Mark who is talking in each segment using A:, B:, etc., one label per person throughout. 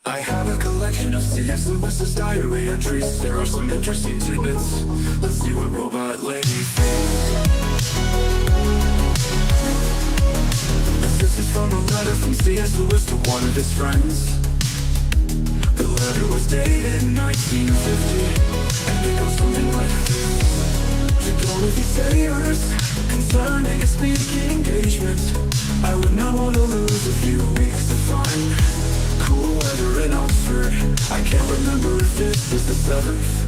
A: I have a collection of C.S. Lewis's diary entries. There are some interesting tidbits. Let's see what robot lady thinks. This is from a letter from C.S. Lewis to one of his friends. The letter was dated in 1950, and it goes something like this. To go with these sayers concerning a speaking engagement, I would not want to lose a few weeks to find cool weather in Oxford. I can't remember if this is the 7th,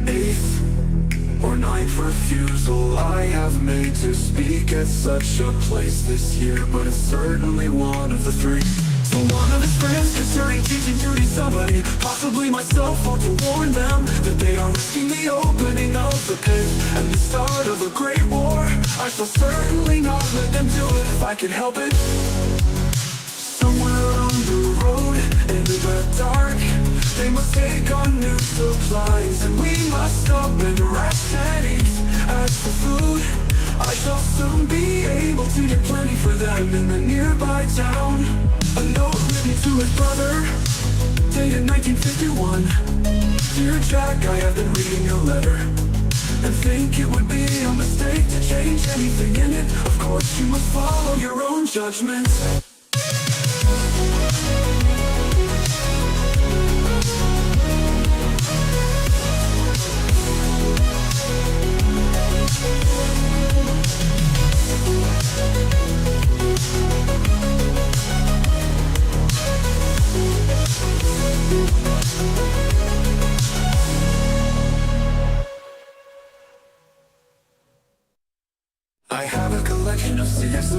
A: 8th, or 9th refusal I have made to speak at such a place this year, but it's certainly one of the 3. So one of his friends concerning teaching duty somebody, possibly myself, ought to warn them that they are risking the opening of the pit and the start of a great war. I shall certainly not let them do it if I can help it. Somewhere on the road, in the dark, they must take on new supplies, and we must stop and rest and eat. As for food, I shall soon be able to get plenty for them in the nearby town. A note written to his brother, dated 1951. Dear Jack, I have been reading your letter and think it would be a mistake to change anything in it. Of course you must follow your own judgment. I have a collection of C.S.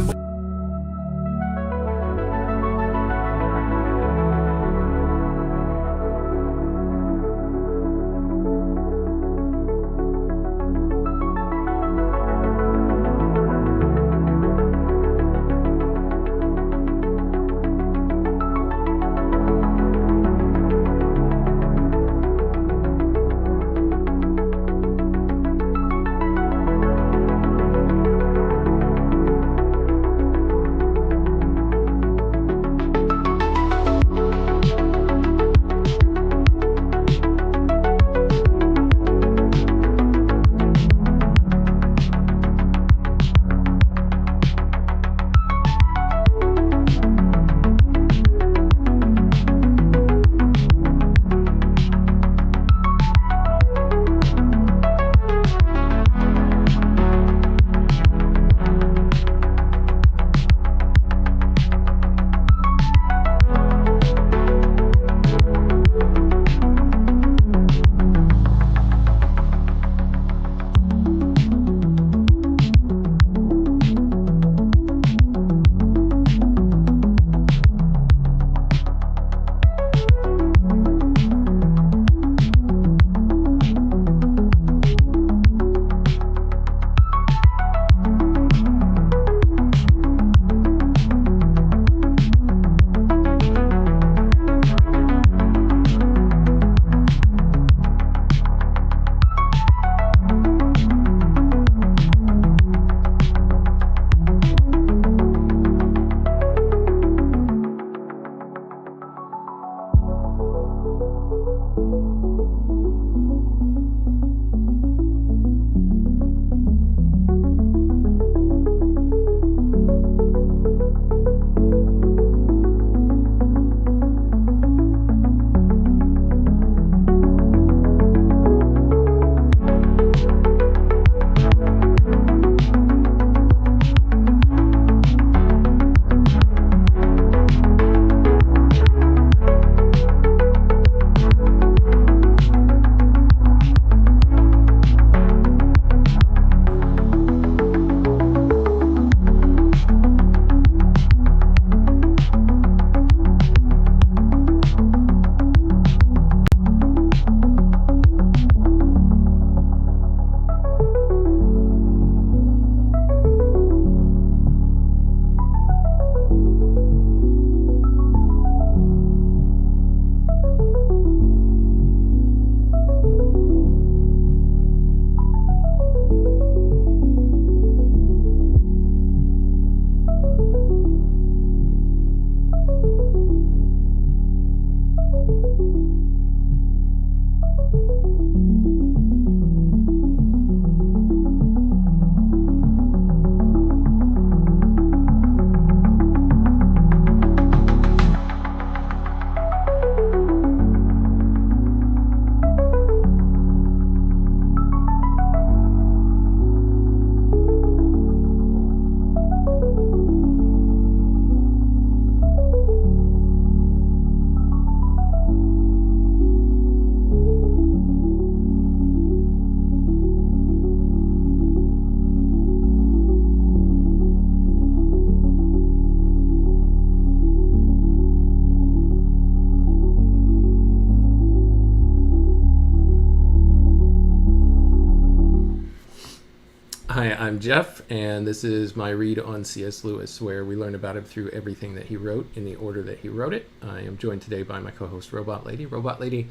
B: Hi, I'm Jeff, and this is my read on C.S. Lewis, where we learn about him through everything that he wrote in the order that he wrote it. I am joined today by my co-host, Robot Lady. Robot Lady,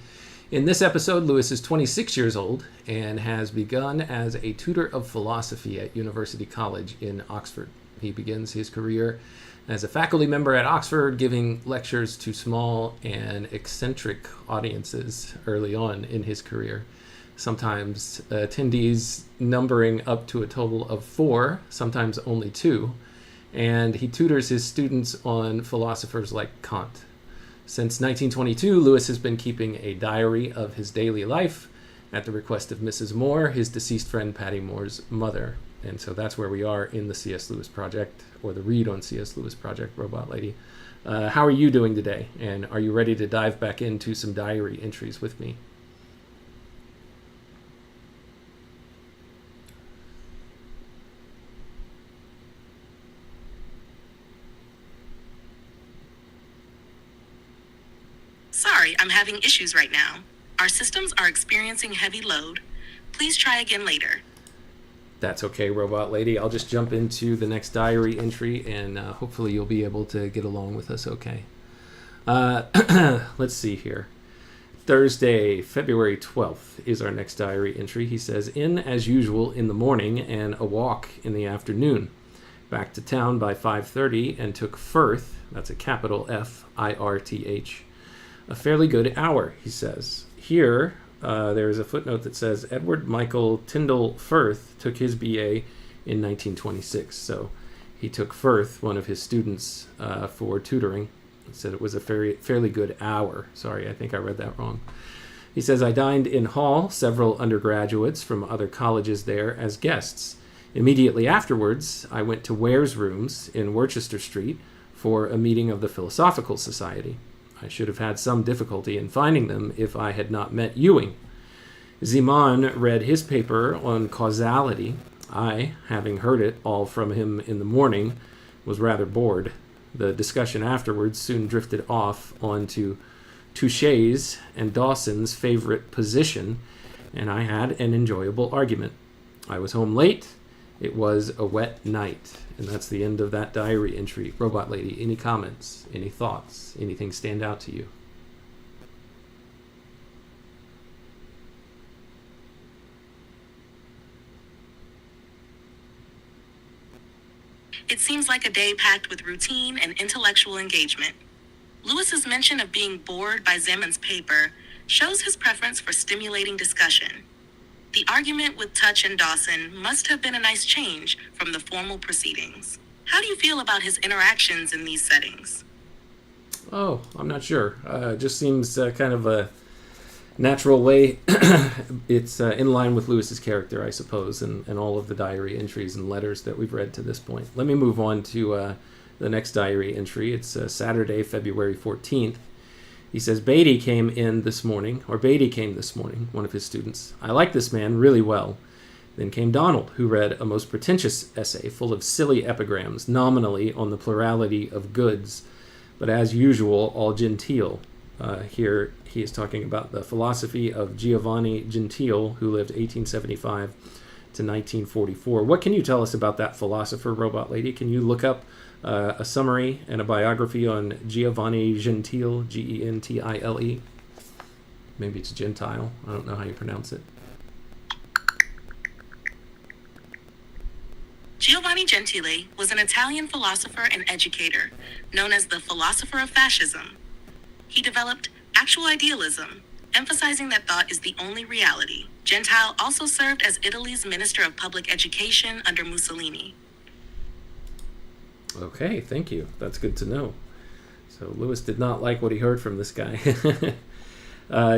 B: in this episode, Lewis is 26 years old and has begun as a tutor of philosophy at University College in Oxford. He begins his career as a faculty member at Oxford, giving lectures to small and eccentric audiences early on in his career. Sometimes attendees numbering up to a total of 4, sometimes only 2, and he tutors his students on philosophers like Kant. Since 1922, Lewis has been keeping a diary of his daily life at the request of Mrs. Moore, his deceased friend Paddy Moore's mother. And so that's where we are in the C.S. Lewis project, or the read on C.S. Lewis project, Robot Lady. How are you doing today? And are you ready to dive back into some diary entries with me?
C: Sorry, I'm having issues right now. Our systems are experiencing heavy load. Please try again later.
B: That's okay, Robot Lady. I'll just jump into the next diary entry, and hopefully you'll be able to get along with us okay. Let's see here. Thursday, February 12th is our next diary entry. He says, in as usual in the morning and a walk in the afternoon. Back to town by 5:30 and took Firth, that's a capital F-I-R-T-H. A fairly good hour, he says. Here, there is a footnote that says Edward Michael Tyndall Firth took his BA in 1926. So he took Firth, one of his students, for tutoring. He said it was a fairly good hour. Sorry, I think I read that wrong. He says, I dined in Hall, several undergraduates from other colleges there as guests. Immediately afterwards, I went to Ware's rooms in Worcester Street for a meeting of the Philosophical Society. I should have had some difficulty in finding them if I had not met Ewing. Zeman read his paper on causality. I, having heard it all from him in the morning, was rather bored. The discussion afterwards soon drifted off onto Touché's and Dawson's favorite position, and I had an enjoyable argument. I was home late. It was a wet night. And that's the end of that diary entry. Robot Lady, any comments, any thoughts, anything stand out to you?
C: It seems like a day packed with routine and intellectual engagement. Lewis's mention of being bored by Zeman's paper shows his preference for stimulating discussion. The argument with Touch and Dawson must have been a nice change from the formal proceedings. How do you feel about his interactions in these settings?
B: Oh, I'm not sure. Just seems kind of a natural way. It's in line with Lewis's character, I suppose, and all of the diary entries and letters that we've read to this point. Let me move on to the next diary entry. It's Saturday, February 14th. He says, Beatty came this morning, one of his students. I like this man really well. Then came Donald, who read a most pretentious essay full of silly epigrams, nominally on the plurality of goods, but as usual, all genteel. Here he is talking about the philosophy of Giovanni Gentile, who lived 1875 to 1944. What can you tell us about that philosopher, Robot Lady? Can you look up a summary and a biography on Giovanni Gentile, Gentile? Maybe it's Gentile. I don't know how you pronounce it.
C: Giovanni Gentile was an Italian philosopher and educator, known as the philosopher of fascism. He developed actual idealism, emphasizing that thought is the only reality. Gentile also served as Italy's Minister of Public Education under Mussolini.
B: Okay, thank you. That's good to know. So Lewis did not like what he heard from this guy.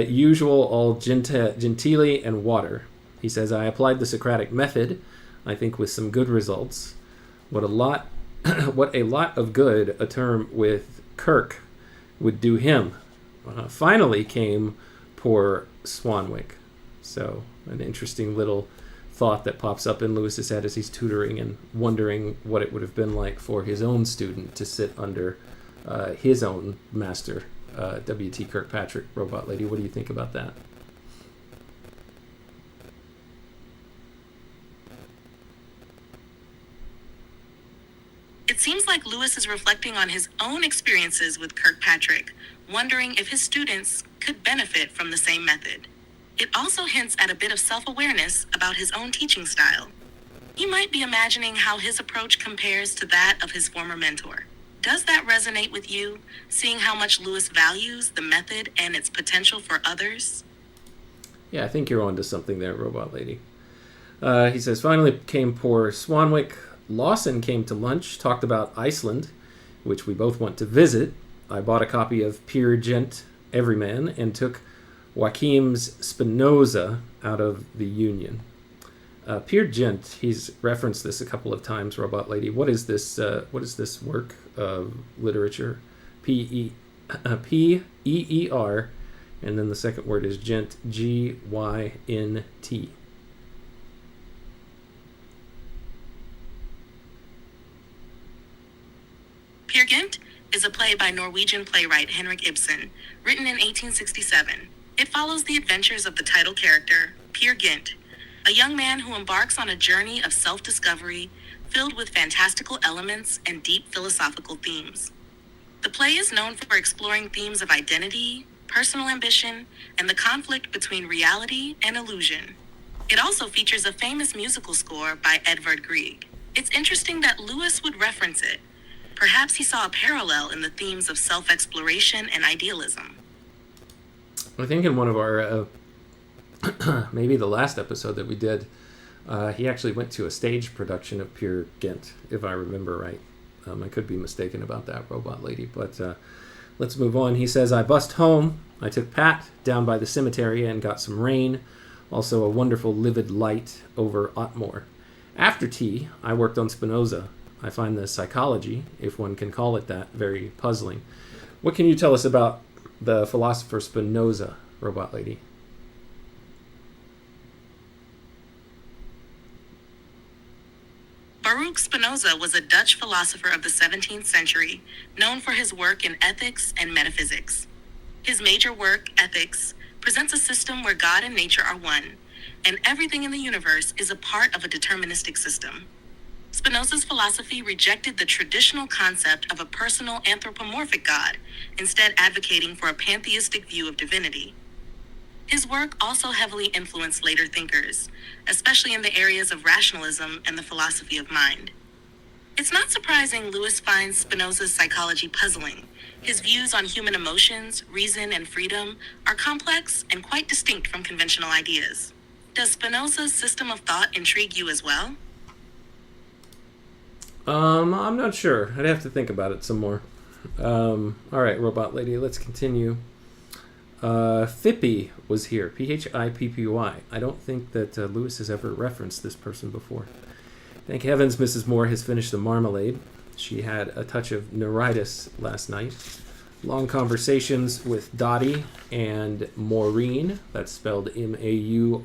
B: Usual all gentili and water. He says, I applied the Socratic method, I think with some good results. What a lot of good a term with Kirk would do him. Finally came poor Swanwick. So an interesting little thought that pops up in Lewis's head as he's tutoring and wondering what it would have been like for his own student to sit under his own master, W.T. Kirkpatrick. Robot Lady, what do you think about that?
C: Lewis is reflecting on his own experiences with Kirkpatrick, wondering if his students could benefit from the same method. It also hints at a bit of self-awareness about his own teaching style. He might be imagining how his approach compares to that of his former mentor. Does that resonate with you, seeing how much Lewis values the method and its potential for others?
B: Yeah, I think you're onto something there, Robot Lady. He says, finally came poor Swanwick. Lawson came to lunch, talked about Iceland, which we both want to visit. I bought a copy of Peer Gent Everyman and took Joachim's Spinoza out of the Union. Peer Gent, he's referenced this a couple of times, Robot Lady. What is this work of literature? P-E-E-R, and then the second word is Gent, G-Y-N-T.
C: Peer Gynt is a play by Norwegian playwright Henrik Ibsen, written in 1867. It follows the adventures of the title character, Peer Gynt, a young man who embarks on a journey of self-discovery filled with fantastical elements and deep philosophical themes. The play is known for exploring themes of identity, personal ambition, and the conflict between reality and illusion. It also features a famous musical score by Edvard Grieg. It's interesting that Lewis would reference it. Perhaps he saw a parallel in the themes of self-exploration and idealism.
B: I think in one of our, maybe the last episode that we did, he actually went to a stage production of Peer Gynt, if I remember right. I could be mistaken about that, Robot Lady, but let's move on. He says, I bust home. I took Pat down by the cemetery and got some rain, also a wonderful livid light over Otmore. After tea, I worked on Spinoza. I find the psychology, if one can call it that, very puzzling. What can you tell us about the philosopher Spinoza, Robot Lady?
C: Baruch Spinoza was a Dutch philosopher of the 17th century, known for his work in ethics and metaphysics. His major work, Ethics, presents a system where God and nature are one, and everything in the universe is a part of a deterministic system. Spinoza's philosophy rejected the traditional concept of a personal anthropomorphic God, instead advocating for a pantheistic view of divinity. His work also heavily influenced later thinkers, especially in the areas of rationalism and the philosophy of mind. It's not surprising Lewis finds Spinoza's psychology puzzling. His views on human emotions, reason, and freedom are complex and quite distinct from conventional ideas. Does Spinoza's system of thought intrigue you as well?
B: I'm not sure. I'd have to think about it some more. All right, Robot Lady, let's continue. Phippy was here. Phippy. I don't think that Lewis has ever referenced this person before. Thank heavens Mrs. Moore has finished the marmalade. She had a touch of neuritis last night. Long conversations with Dottie and Maureen. That's spelled M-A-U-R-E-E-N.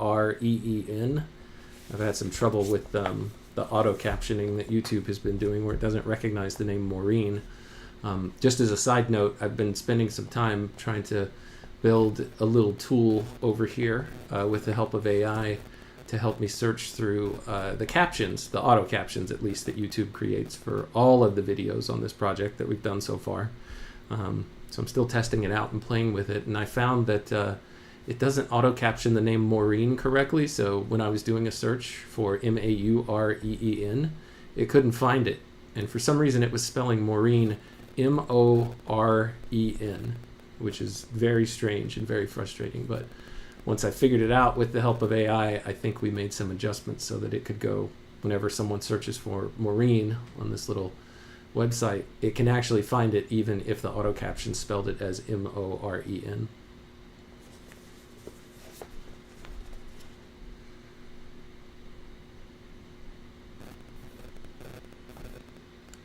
B: I've had some trouble with the auto-captioning that YouTube has been doing where it doesn't recognize the name Maureen. Just as a side note, I've been spending some time trying to build a little tool over here with the help of AI to help me search through the captions, the auto captions at least, that YouTube creates for all of the videos on this project that we've done so far. So I'm still testing it out and playing with it, and I found that it doesn't auto caption the name Maureen correctly, so when I was doing a search for M-A-U-R-E-E-N, it couldn't find it, and for some reason it was spelling Maureen M-O-R-E-N, which is very strange and very frustrating. But once I figured it out with the help of AI, I think we made some adjustments so that it could go, whenever someone searches for Maureen on this little website, it can actually find it even if the auto caption spelled it as M-O-R-E-N.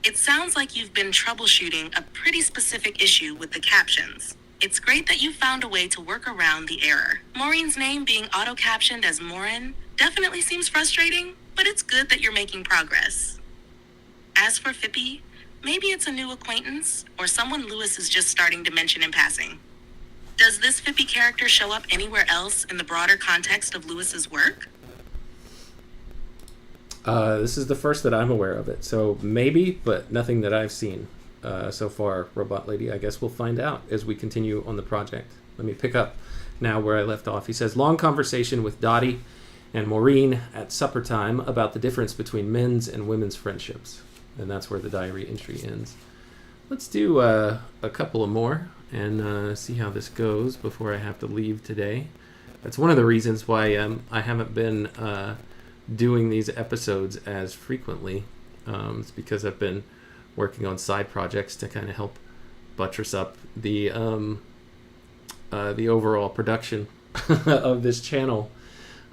C: It sounds like you've been troubleshooting a pretty specific issue with the captions. It's great that you found a way to work around the error. Maureen's name being auto-captioned as Morin definitely seems frustrating, but it's good that you're making progress. As for Phippy, maybe it's a new acquaintance or someone Lewis is just starting to mention in passing. Does this Phippy character show up anywhere else in the broader context of Lewis's work?
B: This is the first that I'm aware of it, so maybe, but nothing that I've seen so far, Robot Lady. I guess we'll find out as we continue on the project. Let me pick up now where I left off. He says, long conversation with Dottie and Maureen at supper time about the difference between men's and women's friendships. And that's where the diary entry ends. Let's do a couple of more and see how this goes before I have to leave today. That's one of the reasons why I haven't been doing these episodes as frequently. It's because I've been working on side projects to kind of help buttress up the overall production of this channel.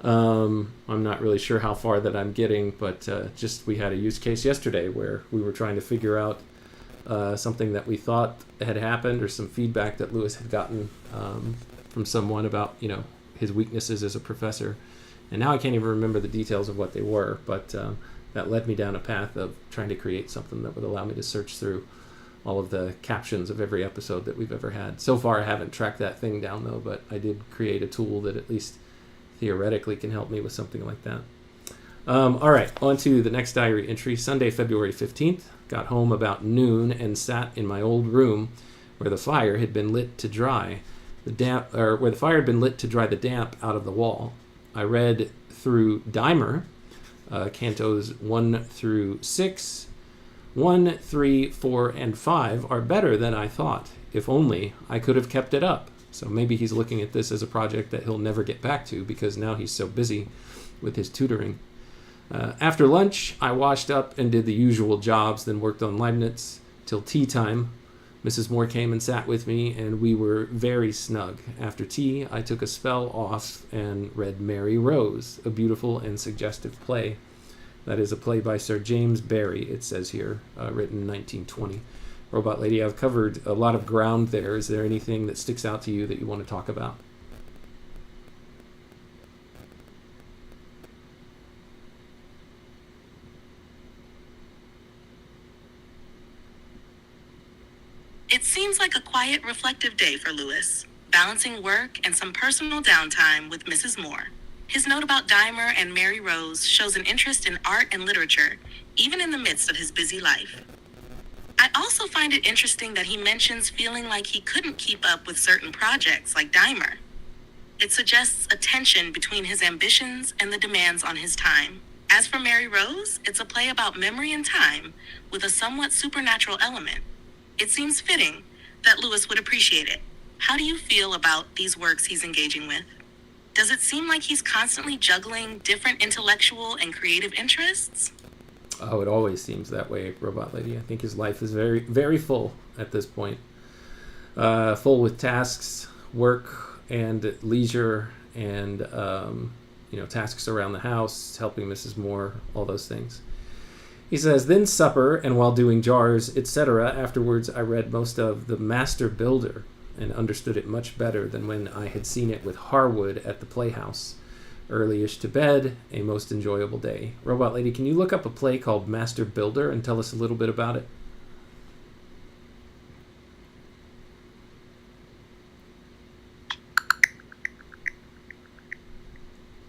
B: I'm not really sure how far that I'm getting, but just we had a use case yesterday where we were trying to figure out something that we thought had happened, or some feedback that Lewis had gotten from someone about, his weaknesses as a professor. And now I can't even remember the details of what they were, but that led me down a path of trying to create something that would allow me to search through all of the captions of every episode that we've ever had. So far I haven't tracked that thing down though, but I did create a tool that at least theoretically can help me with something like that. All right, on to the next diary entry. Sunday, February 15th. Got home about noon and sat in my old room where the fire had been lit to dry the damp out of the wall. I read through Daimer, cantos 1 through 6. 1, 3, 4, and 5 are better than I thought. If only I could have kept it up. So maybe he's looking at this as a project that he'll never get back to because now he's so busy with his tutoring. After lunch, I washed up and did the usual jobs, then worked on Leibniz till tea time. Mrs. Moore came and sat with me, and we were very snug. After tea, I took a spell off and read Mary Rose, a beautiful and suggestive play. That is a play by Sir James Barrie, it says here, written in 1920. Robot Lady, I've covered a lot of ground there. Is there anything that sticks out to you that you want to talk about?
C: It seems like a quiet, reflective day for Lewis, balancing work and some personal downtime with Mrs. Moore. His note about Daimer and Mary Rose shows an interest in art and literature, even in the midst of his busy life. I also find it interesting that he mentions feeling like he couldn't keep up with certain projects like Daimer. It suggests a tension between his ambitions and the demands on his time. As for Mary Rose, it's a play about memory and time with a somewhat supernatural element. It seems fitting that Lewis would appreciate it. How do you feel about these works he's engaging with? Does it seem like he's constantly juggling different intellectual and creative interests?
B: Oh, it always seems that way, Robot Lady. I think his life is very, very full at this point. Full with tasks, work, and leisure, and tasks around the house, helping Mrs. Moore, all those things. He says, then supper, and while doing jars, etc., afterwards I read most of The Master Builder and understood it much better than when I had seen it with Harwood at the Playhouse. Early-ish to bed, a most enjoyable day. Robot Lady, can you look up a play called Master Builder and tell us a little bit about it?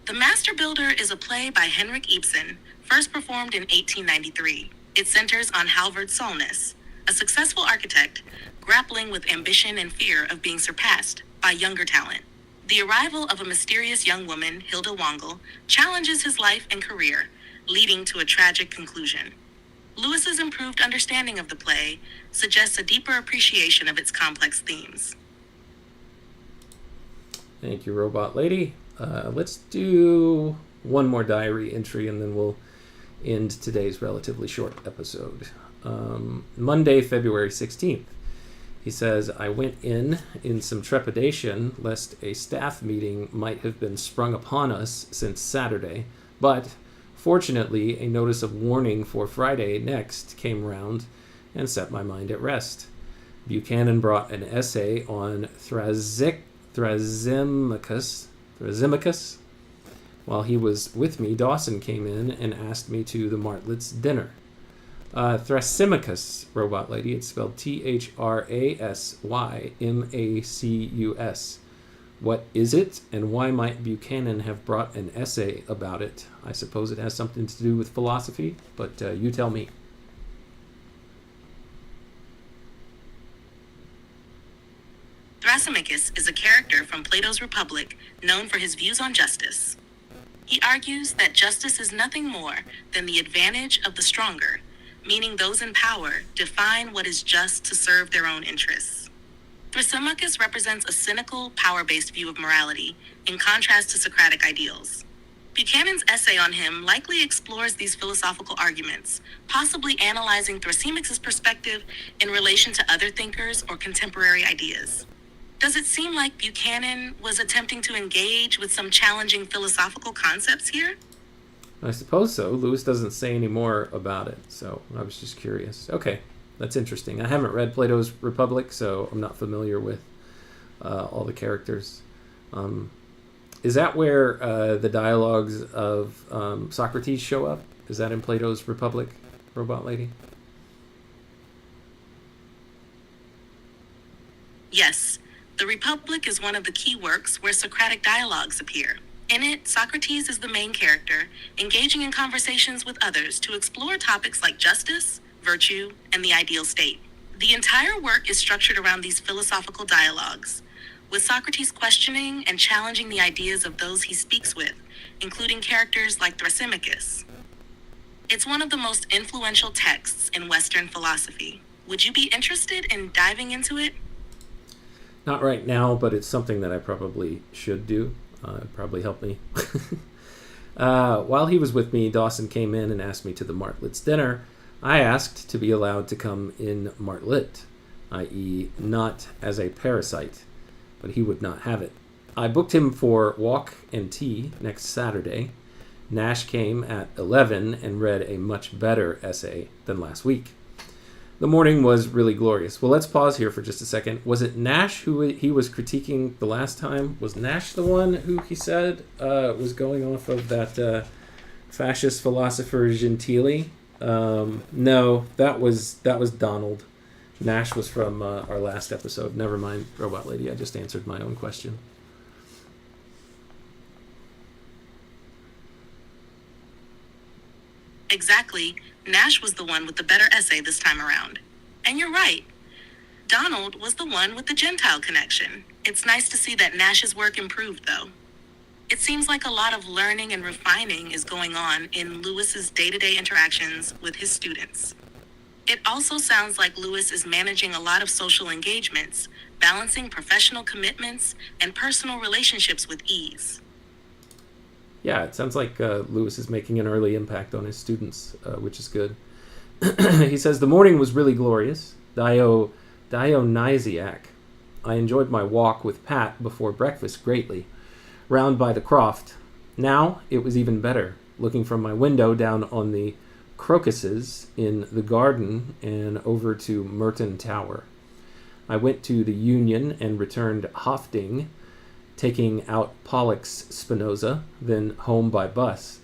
C: The Master Builder is a play by Henrik Ibsen, first performed in 1893. It centers on Halvard Solness, a successful architect grappling with ambition and fear of being surpassed by younger talent. The arrival of a mysterious young woman, Hilda Wangel, challenges his life and career, leading to a tragic conclusion. Lewis's improved understanding of the play suggests a deeper appreciation of its complex themes.
B: Thank you, Robot Lady. Let's do one more diary entry, and then we'll end today's relatively short episode. Monday, February 16th. He says, I went in some trepidation lest a staff meeting might have been sprung upon us since Saturday, but fortunately a notice of warning for Friday next came round and set my mind at rest. Buchanan brought an essay on Thrasymachus. While he was with me, Dawson came in and asked me to the Martlets' dinner. Thrasymachus, Robot Lady, it's spelled Thrasymacus. What is it, and why might Buchanan have brought an essay about it? I suppose it has something to do with philosophy, but you tell me.
C: Thrasymachus is a character from Plato's Republic known for his views on justice. He argues that justice is nothing more than the advantage of the stronger, meaning those in power define what is just to serve their own interests. Thrasymachus represents a cynical, power-based view of morality, in contrast to Socratic ideals. Buchanan's essay on him likely explores these philosophical arguments, possibly analyzing Thrasymachus' perspective in relation to other thinkers or contemporary ideas. Does it seem like Buchanan was attempting to engage with some challenging philosophical concepts here?
B: I suppose so. Lewis doesn't say any more about it, so I was just curious. Okay, that's interesting. I haven't read Plato's Republic, so I'm not familiar with all the characters. Is that where the dialogues of Socrates show up? Is that in Plato's Republic, Robot Lady?
C: Yes. The Republic is one of the key works where Socratic dialogues appear. In it, Socrates is the main character, engaging in conversations with others to explore topics like justice, virtue, and the ideal state. The entire work is structured around these philosophical dialogues, with Socrates questioning and challenging the ideas of those he speaks with, including characters like Thrasymachus. It's one of the most influential texts in Western philosophy. Would you be interested in diving into it?
B: Not right now, but it's something that I probably should do. It'd probably help me. While he was with me, Dawson came in and asked me to the Martlet's dinner. I asked to be allowed to come in Martlet, i.e. not as a parasite, but he would not have it. I booked him for walk and tea next Saturday. Nash came at 11 and read a much better essay than last week. The morning was really glorious. Well, let's pause here for just a second. Was it Nash who he was critiquing the last time? Was Nash the one who he said was going off of that fascist philosopher Gentili? No, that was Donald. Nash was from our last episode. Never mind, Robot Lady. I just answered my own question.
C: Exactly. Nash was the one with the better essay this time around. And you're right. Donald was the one with the Gentile connection. It's nice to see that Nash's work improved, though. It seems like a lot of learning and refining is going on in Lewis's day-to-day interactions with his students. It also sounds like Lewis is managing a lot of social engagements, balancing professional commitments and personal relationships with ease.
B: Yeah, it sounds like Lewis is making an early impact on his students, which is good. He says, the morning was really glorious. Dionysiac. I enjoyed my walk with Pat before breakfast greatly, round by the croft. Now it was even better, looking from my window down on the crocuses in the garden and over to Merton Tower. I went to the Union and returned Hofding, taking out Pollock's Spinoza, then home by bus.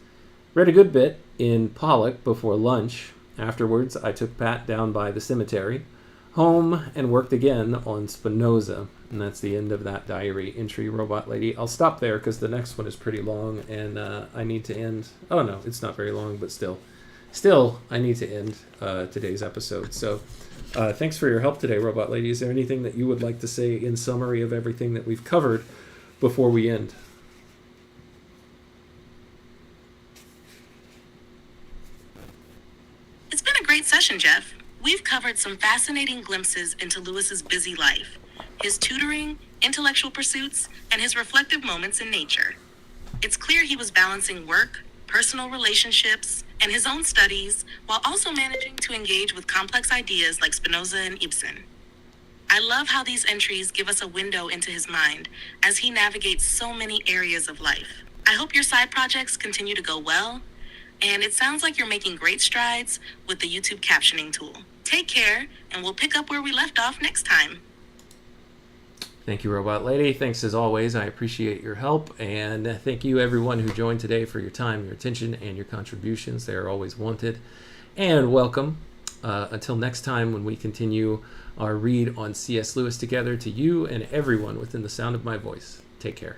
B: Read a good bit in Pollock before lunch. Afterwards, I took Pat down by the cemetery, home, and worked again on Spinoza. And that's the end of that diary entry, Robot Lady. I'll stop there because the next one is pretty long, and I need to end... Oh, no, it's not very long, but still, I need to end today's episode. So thanks for your help today, Robot Lady. Is there anything that you would like to say in summary of everything that we've covered before we end?
C: It's been a great session, Jeff. We've covered some fascinating glimpses into Lewis's busy life, his tutoring, intellectual pursuits, and his reflective moments in nature. It's clear he was balancing work, personal relationships, and his own studies, while also managing to engage with complex ideas like Spinoza and Ibsen. I love how these entries give us a window into his mind as he navigates so many areas of life. I hope your side projects continue to go well, and it sounds like you're making great strides with the YouTube captioning tool. Take care, and we'll pick up where we left off next time.
B: Thank you, Robot Lady. Thanks as always. I appreciate your help, and thank you everyone who joined today for your time, your attention, and your contributions. They are always wanted and welcome. Until next time, when we continue our read on C.S. Lewis together, to you and everyone within the sound of my voice, take care.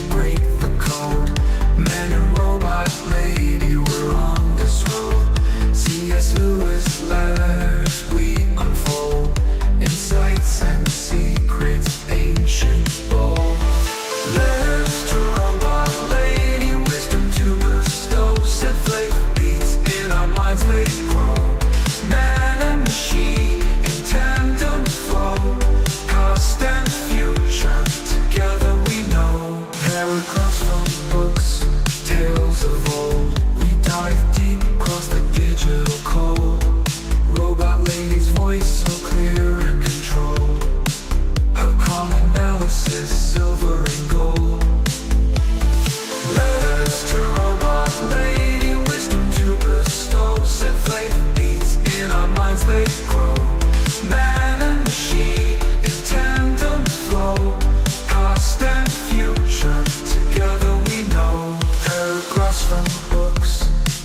A: Break the code. Man and robot lady, we're on this road. C.S. Lewis letters we unfold, insights and secrets ancient bold. Letters to robot lady, wisdom to bestow. Set flake beats in our minds late grow. Man and machine in tandem flow. Past and future together we know. Paragraphs from books, tales of old. We dive deep across the digital code. Robot lady's voice so clear and controlled. Her calm analysis, silver and gold. Letters to robot lady, wisdom to bestow. Set flame beats in our minds they grow. Man and machine in tandem flow. Past and future together we know. Paragraphs from books,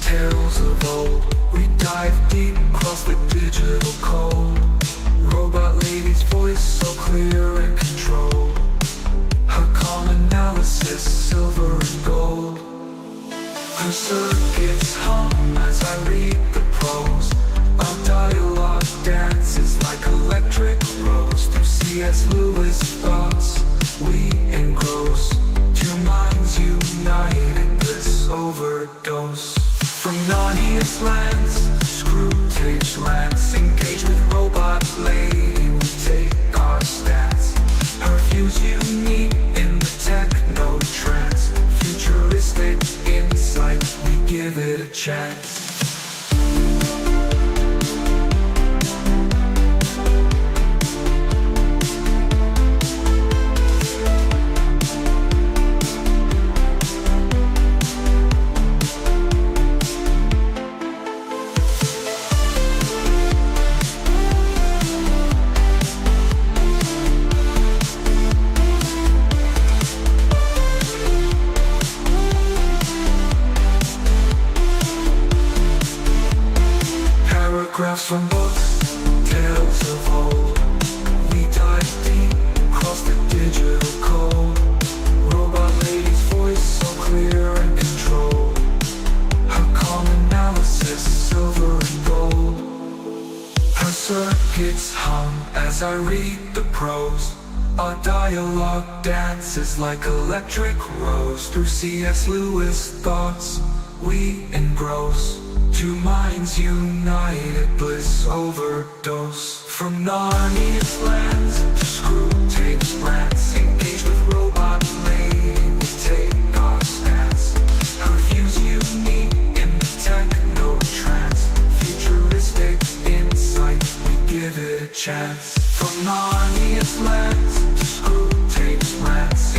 A: tales of old. We dive deep across the digital code. Robot lady's voice so clear and controlled. Her calm analysis, silver and gold. Her circuits hum as I read the prose. Our dialogue dances like electric rose. Through C.S. Lewis thoughts we engross. Two minds united, bliss overdose. From Narnia's lands, Screwtape's lands. Engage with robot lady, we take our stance. Her views unique in the techno trance. Futuristic insight, we give it a chance. Paragraphs from books, tales of old. We dive deep across the digital code. Robot lady's voice so clear and controlled. Her calm analysis, silver and gold. Her circuits hum as I read the prose. Our dialogue dances like electric rose. Through C.S. Lewis thoughts we engross. Two minds united, bliss overdose. From Narnia's lands to Screwtape's lands. Engage with robot lady, we take our stance. Her views unique in the techno trance. Futuristic insight, we give it a chance. From Narnia's lands to Screwtape's lands.